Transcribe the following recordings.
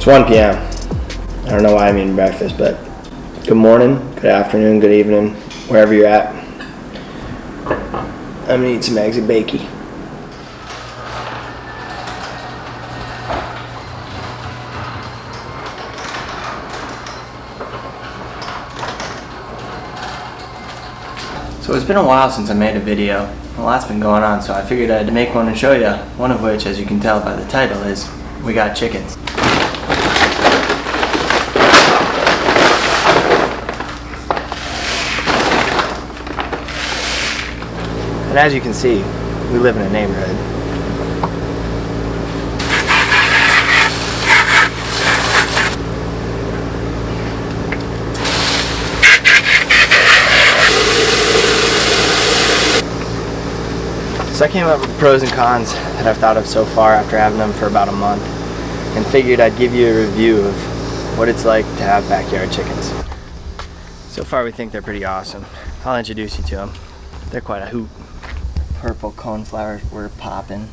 It's 1 p.m. I don't know why I'm eating breakfast, but good morning, good afternoon, good evening, wherever you're at. I'm gonna eat some eggs and bacon. So it's been a while since I made a video. A lot's been going on, so I figured I had to make one and show you. One of which, as you can tell by the title, is we got chickens. And as you can see, we live in a neighborhood. So I came up with the pros and cons that I've thought of so far after having them for about a month, and figured I'd give you a review of what it's like to have backyard chickens. So far we think they're pretty awesome. I'll introduce you to them. They're quite a hoot. Purple coneflowers were popping.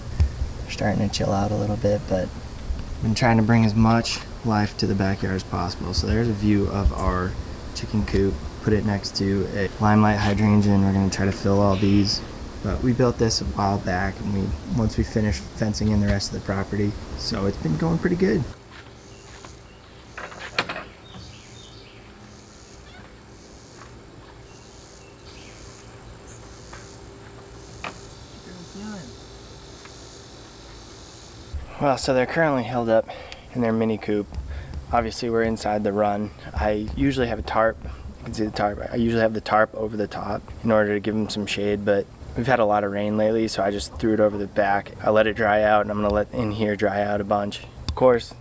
They're starting to chill out a little bit, but I've been trying to bring as much life to the backyard as possible. So there's a view of our chicken coop. Put it next to a limelight hydrangea, and we're going to try to fill all these. But we built this a while back, and once we finished fencing in the rest of the property, so it's been going pretty good. Well, so they're currently held up in their mini coop. Obviously, we're inside the run. I usually have a tarp. You can see the tarp. I usually have the tarp over the top in order to give them some shade, but we've had a lot of rain lately, so I just threw it over the back. I let it dry out, and I'm gonna let in here dry out a bunch. Of course,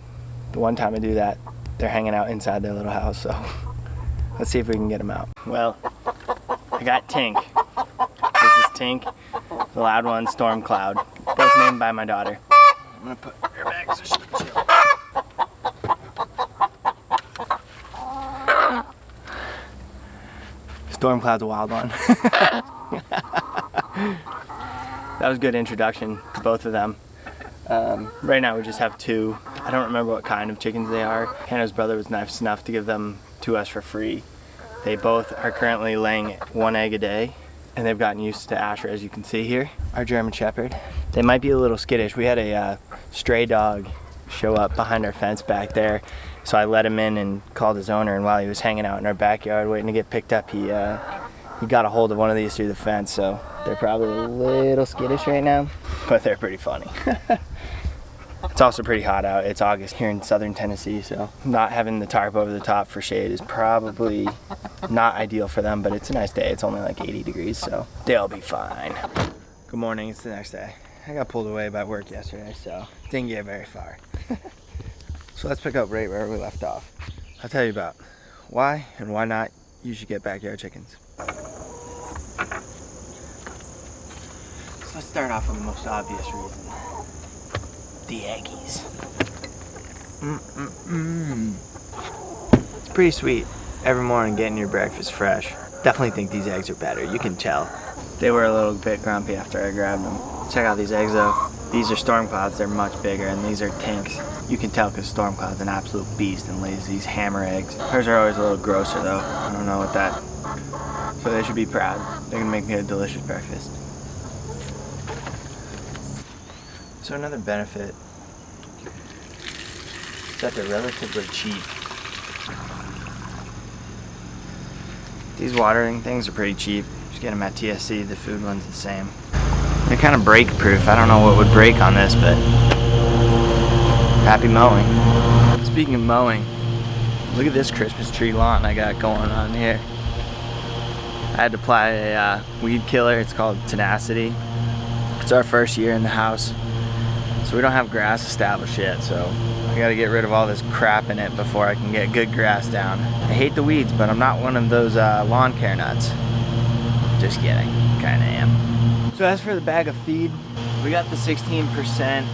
the one time I do that, they're hanging out inside their little house, so let's see if we can get them out. Well, I got Tink. This is Tink, the loud one, Storm Cloud, both named by my daughter. I'm gonna put her back so she can chill. Storm Cloud's a wild one. That was a good introduction to both of them. Right now we just have two. I don't remember what kind of chickens they are. Hannah's brother was nice enough to give them to us for free. They both are currently laying 1 egg a day, and they've gotten used to Asher, as you can see here, our German Shepherd. They might be a little skittish. We had a stray dog show up behind our fence back there, so I let him in and called his owner, and while he was hanging out in our backyard waiting to get picked up, he got a hold of one of these through the fence, so they're probably a little skittish right now, but they're pretty funny. It's also pretty hot out. It's August here in southern Tennessee, so not having the tarp over the top for shade is probably not ideal for them, but it's a nice day. It's only like 80 degrees, so they'll be fine. Good morning, it's the next day. I got pulled away by work yesterday, so didn't get very far. So let's pick up right where we left off. I'll tell you about why and why not you should get backyard chickens. So let's start off with the most obvious reason. The eggies. It's pretty sweet every morning getting your breakfast fresh. Definitely think these eggs are better, you can tell. They were a little bit grumpy after I grabbed them. Check out these eggs though. These are Storm Clouds, they're much bigger, and these are Tinks. You can tell because Storm Cloud's an absolute beast and lays these hammer eggs. Hers are always a little grosser though. I don't know what that. So they should be proud. They're gonna make me a delicious breakfast. So another benefit is that they're relatively cheap. These watering things are pretty cheap. Just get them at TSC, the food one's the same. They're kind of break proof. I don't know what would break on this, but happy mowing. Speaking of mowing, look at this Christmas tree lawn I got going on here. I had to apply a weed killer. It's called Tenacity. It's our first year in the house, so we don't have grass established yet, so I gotta get rid of all this crap in it before I can get good grass down. I hate the weeds, but I'm not one of those lawn care nuts. Just kidding, kinda am. So as for the bag of feed, we got the 16%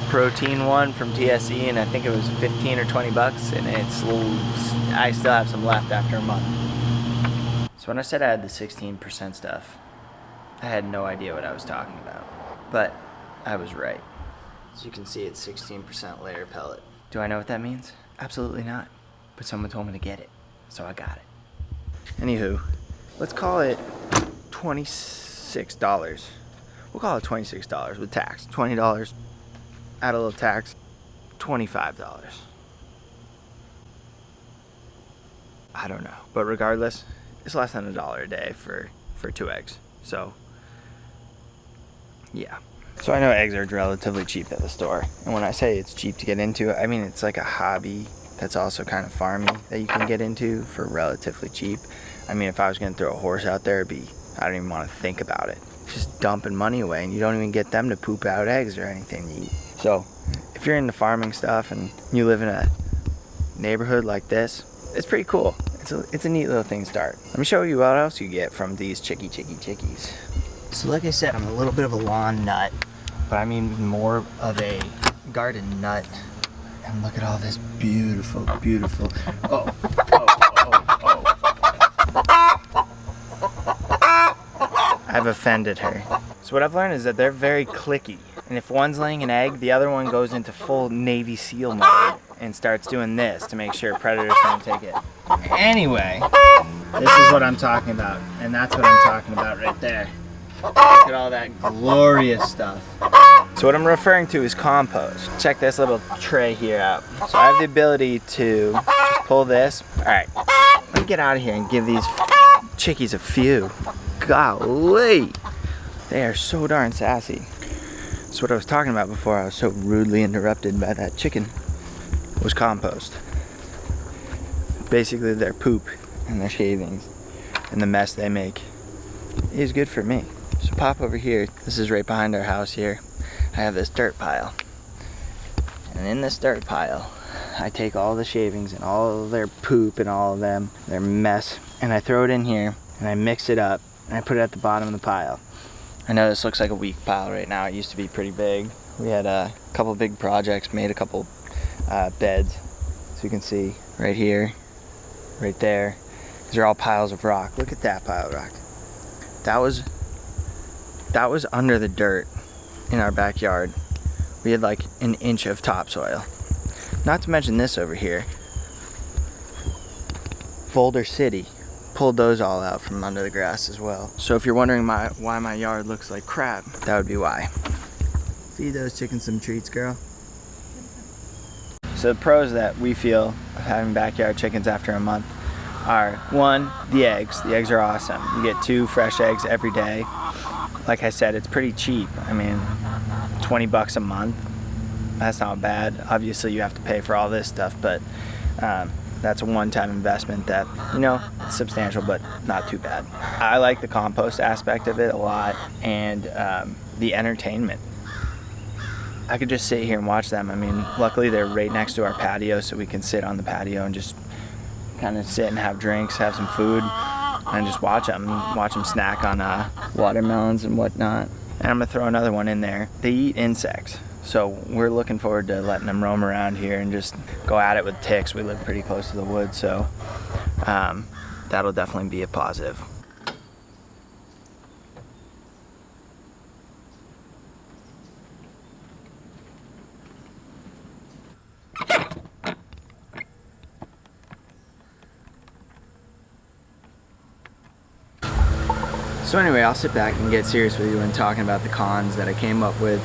protein one from TSE, and I think it was 15 or 20 bucks, and I still have some left after a month. So when I said I had the 16% stuff, I had no idea what I was talking about, but I was right. As you can see, it's 16% layer pellet. Do I know what that means? Absolutely not. But someone told me to get it, so I got it. Anywho, let's call it $26. We'll call it $26 with tax. $20, add a little tax, $25. I don't know, but regardless, it's less than $1 a day for 2 eggs. So, yeah. So I know eggs are relatively cheap at the store, and when I say it's cheap to get into, I mean it's like a hobby that's also kind of farming that you can get into for relatively cheap. I mean, if I was gonna throw a horse out there, I don't even want to think about it. Just dumping money away, and you don't even get them to poop out eggs or anything to eat. So if you're into farming stuff and you live in a neighborhood like this, it's pretty cool. It's a neat little thing to start. Let me show you what else you get from these chickies. So like I said, I'm a little bit of a lawn nut, but I mean more of a garden nut. And look at all this beautiful. Oh. I've offended her. So what I've learned is that they're very clicky. And if one's laying an egg, the other one goes into full Navy SEAL mode and starts doing this to make sure predators don't take it. Anyway, this is what I'm talking about. And that's what I'm talking about right there. Look at all that glorious stuff. So what I'm referring to is compost. Check this little tray here out. So I have the ability to just pull this. All right, let me get out of here and give these chickies a few. Golly, they are so darn sassy. So what I was talking about before I was so rudely interrupted by that chicken was compost. Basically their poop and their shavings and the mess they make is good for me. So pop over here. This is right behind our house here. I have this dirt pile. And in this dirt pile, I take all the shavings and all of their poop and all of them, their mess, and I throw it in here and I mix it up and I put it at the bottom of the pile. I know this looks like a weak pile right now. It used to be pretty big. We had a couple big projects, made a couple beds. So you can see right here, right there. These are all piles of rock. Look at that pile of rock. That was under the dirt in our backyard. We had like an inch of topsoil. Not to mention this over here. Boulder City pulled those all out from under the grass as well. So if you're wondering why my yard looks like crap, that would be why. Feed those chickens some treats, girl. So the pros that we feel of having backyard chickens after a month are, one, the eggs. The eggs are awesome. You get 2 fresh eggs every day. Like I said, it's pretty cheap. I mean, 20 bucks a month. That's not bad. Obviously you have to pay for all this stuff, but that's a one-time investment that, you know, it's substantial, but not too bad. I like the compost aspect of it a lot, and the entertainment. I could just sit here and watch them. I mean, luckily they're right next to our patio, so we can sit on the patio and just kind of sit and have drinks, have some food, and just watch them snack on watermelons and whatnot. And I'm gonna throw another one in there. They eat insects. So we're looking forward to letting them roam around here and just go at it with ticks. We live pretty close to the woods, so that'll definitely be a positive. So anyway, I'll sit back and get serious with you when talking about the cons that I came up with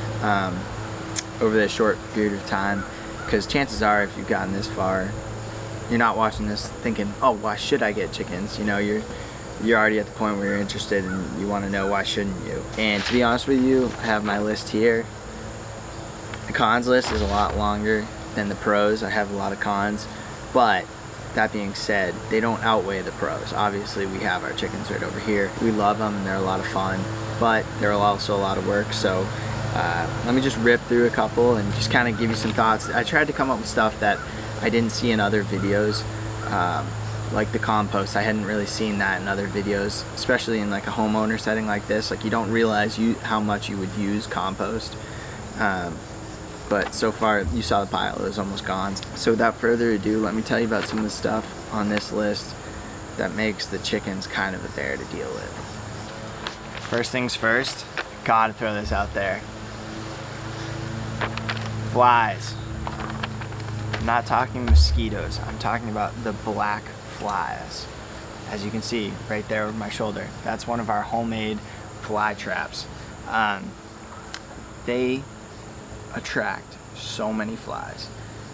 over this short period of time, because chances are if you've gotten this far, you're not watching this thinking, oh, why should I get chickens? You know, you're already at the point where you're interested and you want to know why shouldn't you. And to be honest with you, I have my list here. The cons list is a lot longer than the pros. I have a lot of cons, but that being said, they don't outweigh the pros. Obviously, we have our chickens right over here. We love them and they're a lot of fun, but they're also a lot of work. So let me just rip through a couple and just kind of give you some thoughts. I tried to come up with stuff that I didn't see in other videos, like the compost. I hadn't really seen that in other videos, especially in like a homeowner setting like this. Like, you don't realize how much you would use compost. But so far, you saw the pile, it was almost gone. So without further ado, let me tell you about some of the stuff on this list that makes the chickens kind of a bear to deal with. First things first, gotta throw this out there. Flies. I'm not talking mosquitoes. I'm talking about the black flies. As you can see right there over my shoulder, that's one of our homemade fly traps. They attract so many flies.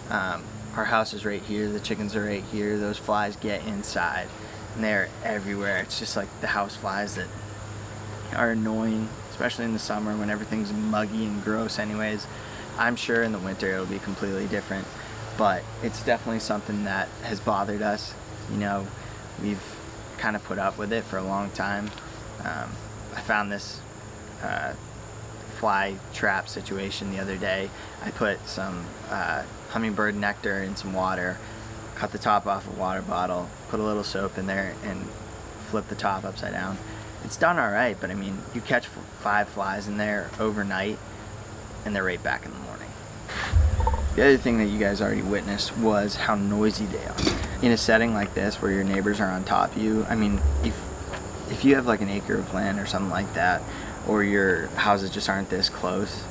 Our house is right here, the chickens are right here, those flies get inside and they're everywhere. It's just like the house flies that are annoying, especially in the summer when everything's muggy and gross anyways. I'm sure in the winter it'll be completely different, but it's definitely something that has bothered us. You know, we've kind of put up with it for a long time. I found this fly trap situation the other day. I put some hummingbird nectar in some water, cut the top off a water bottle, put a little soap in there, and flip the top upside down. It's done all right, but I mean, you catch 5 flies in there overnight, and they're right back in the morning. The other thing that you guys already witnessed was how noisy they are. In a setting like this where your neighbors are on top of you, I mean, if you have like an acre of land or something like that, or your houses just aren't this close,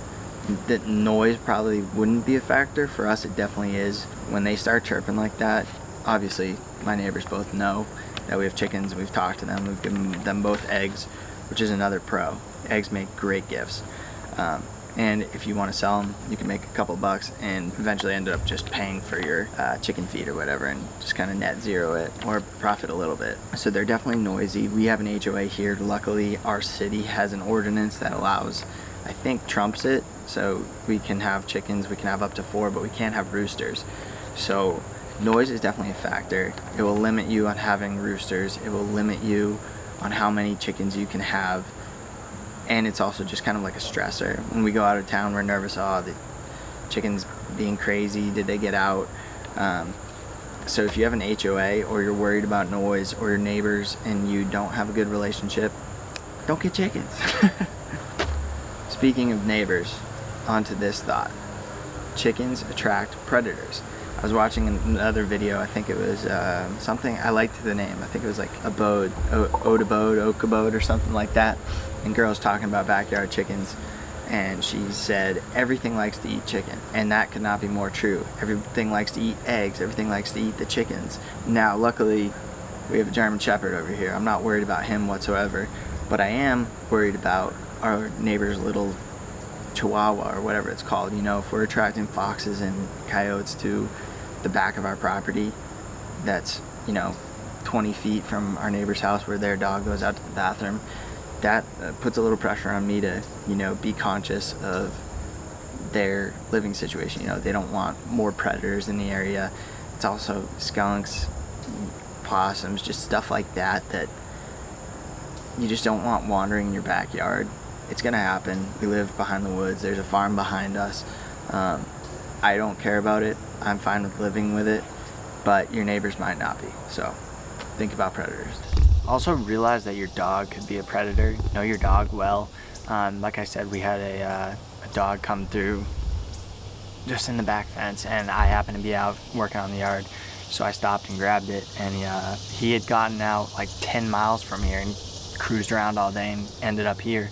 that noise probably wouldn't be a factor. For us, it definitely is. When they start chirping like that, obviously my neighbors both know that we have chickens. We've talked to them. We've given them both eggs, which is another pro. Eggs make great gifts. And if you want to sell them, you can make a couple bucks and eventually end up just paying for your chicken feed or whatever, and just kind of net zero it or profit a little bit. So they're definitely noisy. We have an HOA here. Luckily, our city has an ordinance that allows, I think trumps it, so we can have chickens. We can have up to 4, but we can't have roosters. So noise is definitely a factor. It will limit you on having roosters. It will limit you on how many chickens you can have. And it's also just kind of like a stressor. When we go out of town, we're nervous, oh, the chicken's being crazy, did they get out? So if you have an HOA, or you're worried about noise, or your neighbors and you don't have a good relationship, don't get chickens. Speaking of neighbors, onto this thought. Chickens attract predators. I was watching another video, I think it was something, I liked the name, I think it was like Abode, Okabode or something like that. And girls talking about backyard chickens, and she said everything likes to eat chicken, and that could not be more true. Everything likes to eat eggs, everything likes to eat the chickens. Now luckily we have a German Shepherd over here. I'm not worried about him whatsoever, but I am worried about our neighbor's little Chihuahua or whatever it's called. You know, if we're attracting foxes and coyotes to the back of our property that's, you know, 20 feet from our neighbor's house where their dog goes out to the bathroom, that puts a little pressure on me to, you know, be conscious of their living situation. You know, they don't want more predators in the area. It's also skunks, possums, just stuff like that that you just don't want wandering in your backyard. It's gonna happen. We live behind the woods. There's a farm behind us. I don't care about it. I'm fine with living with it, but your neighbors might not be. So think about predators. Also realize that your dog could be a predator. Know your dog well. Like I said, we had a dog come through just in the back fence, and I happened to be out working on the yard, so I stopped and grabbed it, and he had gotten out like 10 miles from here and cruised around all day and ended up here.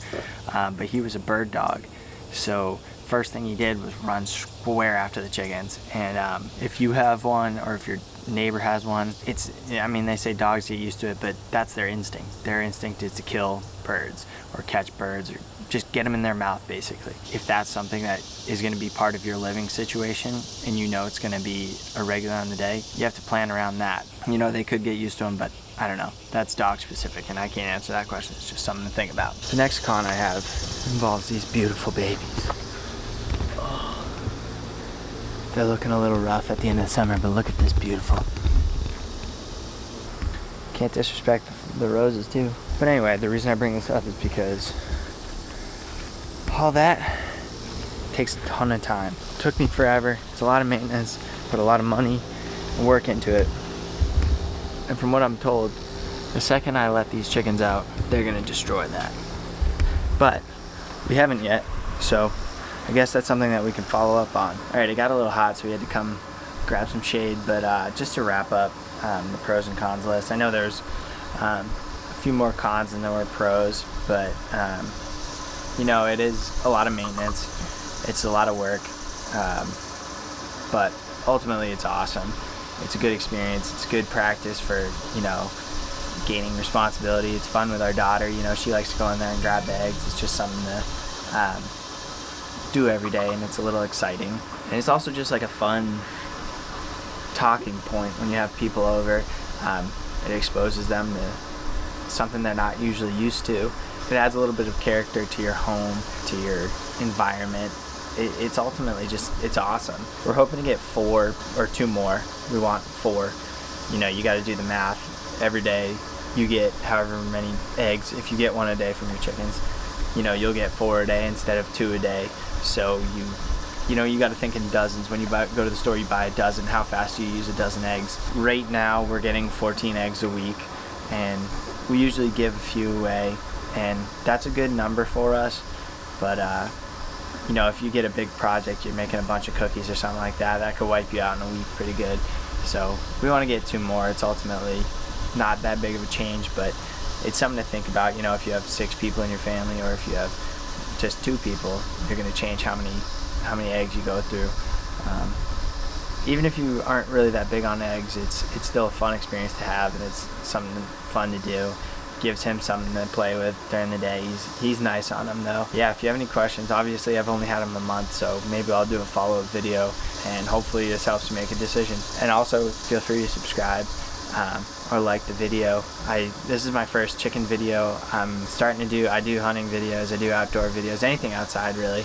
But he was a bird dog, so first thing he did was run square after the chickens. And if you have one, or if your neighbor has one, I mean, they say dogs get used to it, but that's their instinct. Their instinct is to kill birds or catch birds or just get them in their mouth, basically. If that's something that is going to be part of your living situation and you know it's going to be a regular on the day, you have to plan around that. You know, they could get used to them, but I don't know. That's dog specific, and I can't answer that question. It's just something to think about. The next con I have involves these beautiful babies. They're looking a little rough at the end of the summer, but look at this beautiful. Can't disrespect the roses too. But anyway, the reason I bring this up is because all that takes a ton of time. It took me forever. It's a lot of maintenance, put a lot of money and work into it. And from what I'm told, the second I let these chickens out, they're gonna destroy that. But we haven't yet, so I guess that's something that we can follow up on. All right, it got a little hot, so we had to come grab some shade, but just to wrap up the pros and cons list, I know there's a few more cons than there were pros, but you know, it is a lot of maintenance. It's a lot of work. But ultimately it's awesome. It's a good experience. It's good practice for, gaining responsibility. It's fun with our daughter. She likes to go in there and grab the eggs. It's just something to do every day, and it's a little exciting. And it's also just like a fun talking point when you have people over. It exposes them to something they're not usually used to. It adds a little bit of character to your home, to your environment. It's ultimately it's awesome. We're hoping to get 4 or 2 more. We want 4. You got to do the math. Every day you get however many eggs. If you get 1 a day from your chickens, you'll get 4 a day instead of 2 a day. So you got to think in dozens. When you go to the store, you buy a dozen. How fast do you use a dozen eggs? Right now we're getting 14 eggs a week, and we usually give a few away, and that's a good number for us. But if you get a big project, you're making a bunch of cookies or something like that, that could wipe you out in a week pretty good. So we want to get 2 more. It's ultimately not that big of a change, but it's something to think about. If you have 6 people in your family, or if you have just 2 people, you're going to change how many eggs you go through. Even if you aren't really that big on eggs, it's still a fun experience to have, and it's something fun to do. Gives him something to play with during the day. He's nice on them though. Yeah, if you have any questions, obviously I've only had him a month, so maybe I'll do a follow-up video, and hopefully this helps you make a decision. And also feel free to subscribe or like the video. This is my first chicken video. I do hunting videos, I do outdoor videos, anything outside really.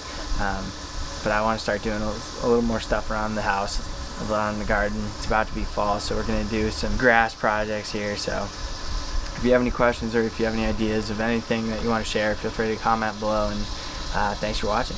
But I want to start doing a little more stuff around the house, around the garden. It's about to be fall, so we're going to do some grass projects here. So if you have any questions, or if you have any ideas of anything that you want to share, feel free to comment below, and thanks for watching.